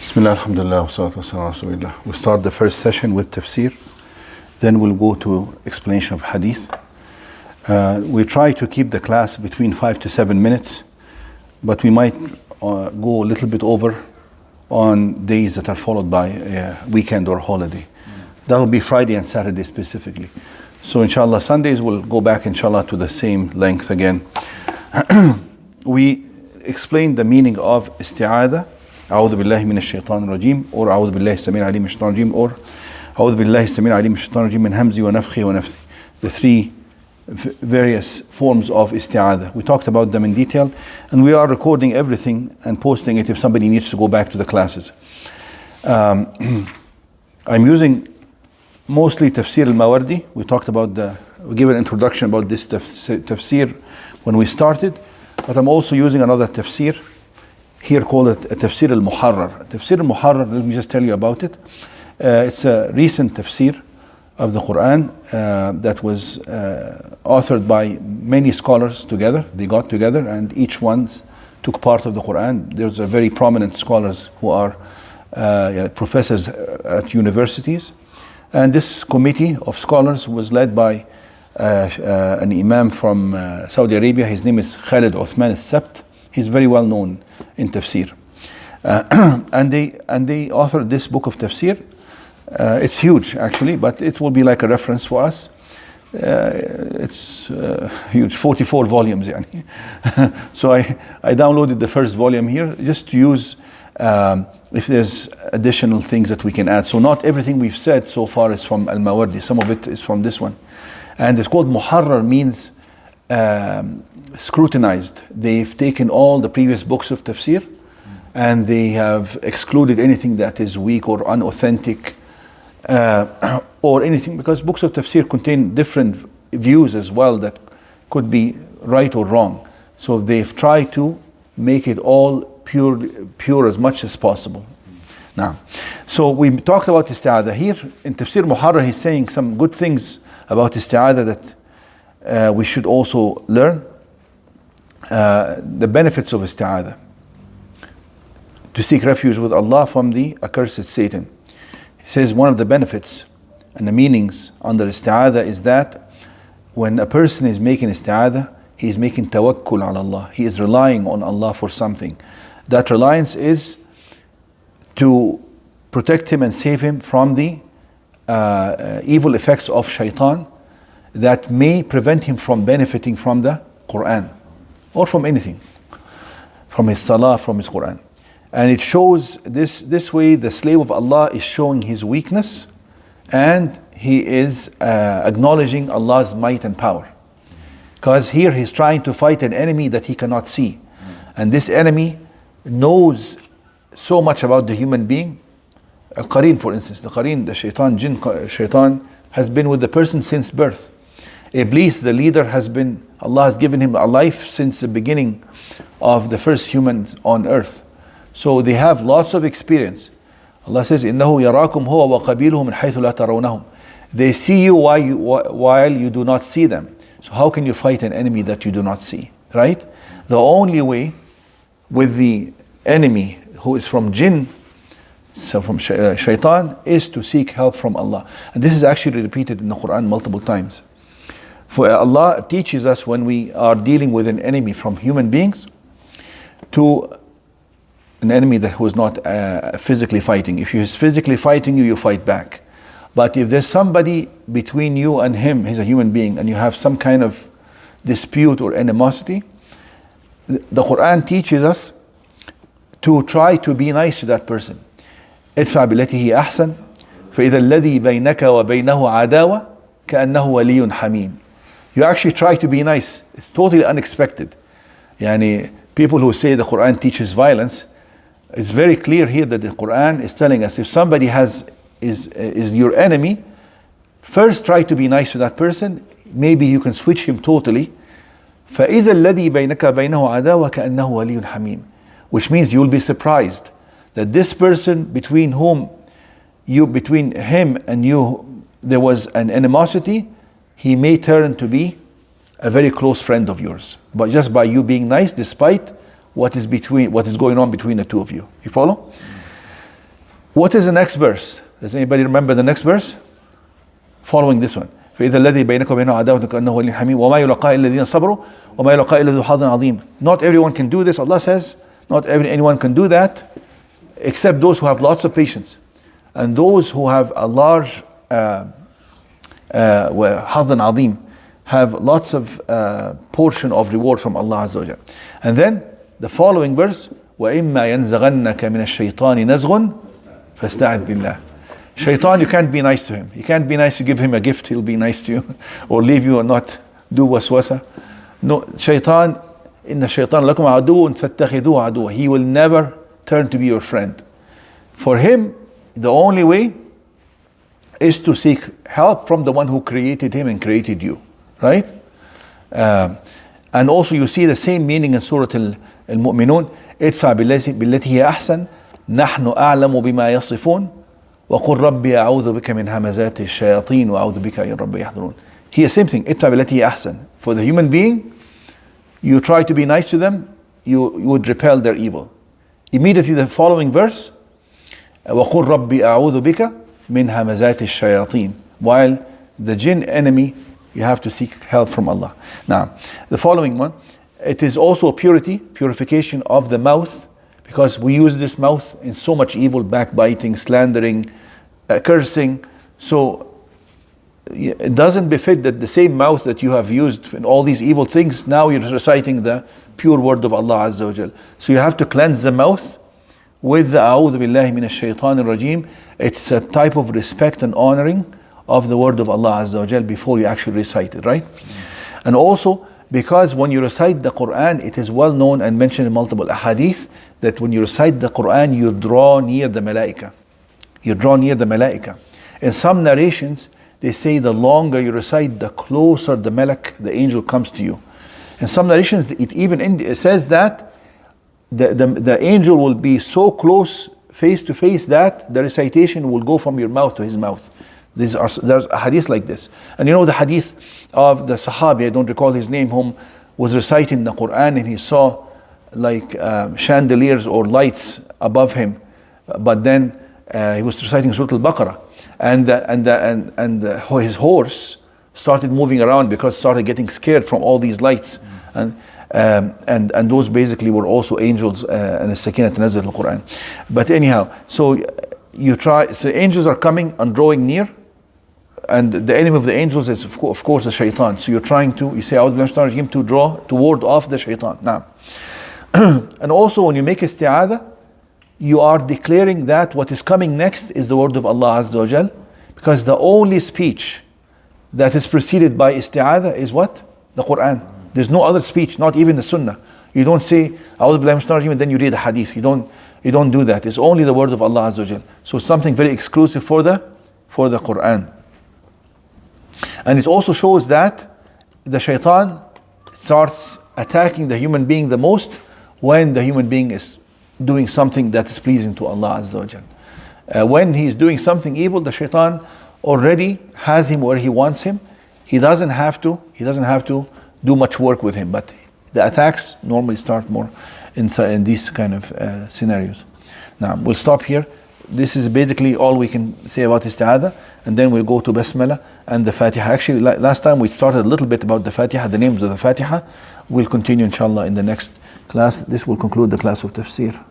Bismillah, alhamdulillah, wa salatu wa salam ala rasulillah. We'll start the first session with Tafsir, then we'll go to explanation of Hadith. We try to keep the class between 5 to 7 minutes, but we might go a little bit over on days that are followed by a weekend or holiday. That will be Friday and Saturday specifically. So inshallah, Sundays we'll go back inshallah to the same length again. We explained the meaning of Istiaaza, أعوذ بالله من الشيطان الرجيم, or أعوذ بالله السميع العليم من الشيطان الرجيم, or أعوذ بالله السميع العليم من الشيطان الرجيم من همزه ونفخه ونفثه. The three various forms of Istiaaza. We talked about them in detail, and we are recording everything and posting it if somebody needs to go back to the classes. I'm using mostly Tafsir al-Mawardi. We talked about we gave an introduction about this Tafsir when we started, but I'm also using another Tafsir here called it Tafsir al-Muharrar. Tafsir al-Muharrar, let me just tell you about it. It's a recent Tafsir of the Quran that was authored by many scholars together. They got together and each one took part of the Quran. There's a very prominent scholars who are professors at universities. And this committee of scholars was led by an Imam from Saudi Arabia. His name is Khalid Uthman al-Sabt. He's very well known in Tafsir. And they authored this book of Tafsir. It's huge actually, but it will be like a reference for us. It's huge, 44 volumes. So I downloaded the first volume here just to use if there's additional things that we can add. So not everything we've said so far is from Al-Mawardi. Some of it is from this one. And it's called Muharrar, means scrutinized. They've taken all the previous books of Tafsir and they have excluded anything that is weak or unauthentic or anything, because books of Tafsir contain different views as well that could be right or wrong. So they've tried to make it all pure as much as possible. Now, so we talked about Istiaaza. Here in Tafsir Muharrar, he's saying some good things about Istiaaza that we should also learn. The benefits of Istiaaza: to seek refuge with Allah from the accursed Satan. He says one of the benefits and the meanings under Istiaaza is that when a person is making Istiaaza, he is making tawakkul ala Allah. He is relying on Allah for something. That reliance is to protect him and save him from the evil effects of Shaytan that may prevent him from benefiting from the Quran or from anything, from his salah, from his Quran. And it shows this way the slave of Allah is showing his weakness and he is acknowledging Allah's might and power. Because here he's trying to fight an enemy that he cannot see. And this enemy knows so much about the human being. Al-Qareen, for instance, the Qareen, the Shaytan has been with the person since birth. Iblis, the leader, Allah has given him a life since the beginning of the first humans on earth. So they have lots of experience. Allah says, إِنَّهُ يَرَاكُمْ هُوَ وَقَبِيلُهُ مِنْ حَيْثُ لَا تَرَوْنَهُم. They see you while you do not see them. So how can you fight an enemy that you do not see? Right? The only way with the enemy who is from jinn, so from Shaytan, is to seek help from Allah. And this is actually repeated in the Quran multiple times. For Allah teaches us when we are dealing with an enemy from human beings, to an enemy who is not physically fighting. If he is physically fighting you, you fight back. But if there's somebody between you and him, he's a human being, and you have some kind of dispute or animosity, the Quran teaches us to try to be nice to that person. ادفع بالتي هي أحسن فإذا الذي بينك وبينه عداوة كأنه ولي حميم. You actually try to be nice. It's totally unexpected. People who say the Quran teaches violence, it's very clear here that the Quran is telling us if somebody is your enemy, first try to be nice to that person. Maybe you can switch him totally. فإذا الذي بينك بينه عداوة كأنه ولي حميم. Which means you'll be surprised that this person between him and you there was an animosity, he may turn to be a very close friend of yours, but just by you being nice, despite what is going on between the two of you. You follow? What is the next verse? Does anybody remember the next verse? Following this one. فإذا الذي بينك وبينه عداوة كأنه ولي حميم وما يلقى إلا الذين صبروا وما يلقى إلا ذو حظ عظيم. Not everyone can do this. Allah says, not anyone can do that except those who have lots of patience. And those who have a large حظ عظيم, have lots of portion of reward from Allah Azza wa Jal. And then the following verse, وَإِمَّا يَنزَغَنَّكَ مِنَ الشَّيْطَانِ نَزْغٌ فَاسْتَعِذْ بِاللَّهِ. Shaytan, you can't be nice to him. You can't be nice to give him a gift, he'll be nice to you. Or leave you or not do waswasa. No, Shaytan, إِنَّ الشَّيْطَانَ لَكُمْ عَدُوٌ فَاتَّخِذُوهُ عَدُوًّا. He will never turn to be your friend. For him, the only way is to seek help from the one who created him and created you. Right? And also you see the same meaning in Surah Al-Mu'minun. ادفع بالتي هي أحسن نحن أعلم بما يصفون وقل ربي أعوذ بك من همزات الشياطين وأعوذ بك أن ربي يحضرون. Here same thing. ادفع بالتي هي أحسن. For the human being, you try to be nice to them, you would repel their evil. Immediately the following verse, وقل ربي أعوذ بك من همزات الشياطين. While the jinn enemy, you have to seek help from Allah. Now, the following one, it is also purification of the mouth, because we use this mouth in so much evil, backbiting, slandering, cursing. So it doesn't befit that the same mouth that you have used in all these evil things, now you're reciting the pure word of Allah Azza wa Jal. So you have to cleanse the mouth with the أعوذ بالله من الشيطان الرجيم. It's a type of respect and honoring of the word of Allah Azza wa Jal before you actually recite it, right? And also, because when you recite the Quran, it is well known and mentioned in multiple ahadith that when you recite the Quran, you draw near the malaika. You draw near the malaika. In some narrations, they say the longer you recite, the closer the malak, the angel, comes to you. In some narrations, it says that the angel will be so close, face to face, that the recitation will go from your mouth to his mouth. There's a hadith like this. And you know the hadith of the Sahabi, I don't recall his name, whom was reciting the Quran and he saw like chandeliers or lights above him. But then he was reciting Surah Al-Baqarah. And his horse started moving around because started getting scared from all these lights. And those basically were also angels and as-sakinah tanazzalat al-Quran. But anyhow, so you try, so angels are coming and drawing near, and the enemy of the angels is of course the Shaytan. So you're trying to, you say A'udhu billahi minash shaitanir rajim, to draw, to ward off the Shaytan. Now, and also when you make Istiaaza, you are declaring that what is coming next is the word of Allah Azza wa Jal, because the only speech that is preceded by Istiaaza is what? The Quran. There's no other speech, not even the Sunnah. You don't say A'udhu billahi minash shaitanir rajim and then you read the hadith. You don't do that. It's only the word of Allah Azza wa Jal. So something very exclusive for the Quran. And it also shows that the Shaitan starts attacking the human being the most when the human being is doing something that is pleasing to Allah Azza wa Jal. When he is doing something evil, the Shaitan already has him where he wants him. He doesn't have to do much work with him, but the attacks normally start more in these kind of scenarios. Now we'll stop here. This is basically all we can say about Istiaaza, and then we'll go to Basmala and the Fatiha. Actually, last time we started a little bit about the Fatiha, the names of the Fatiha. We'll continue inshallah in the next class. This will conclude the class of Tafsir.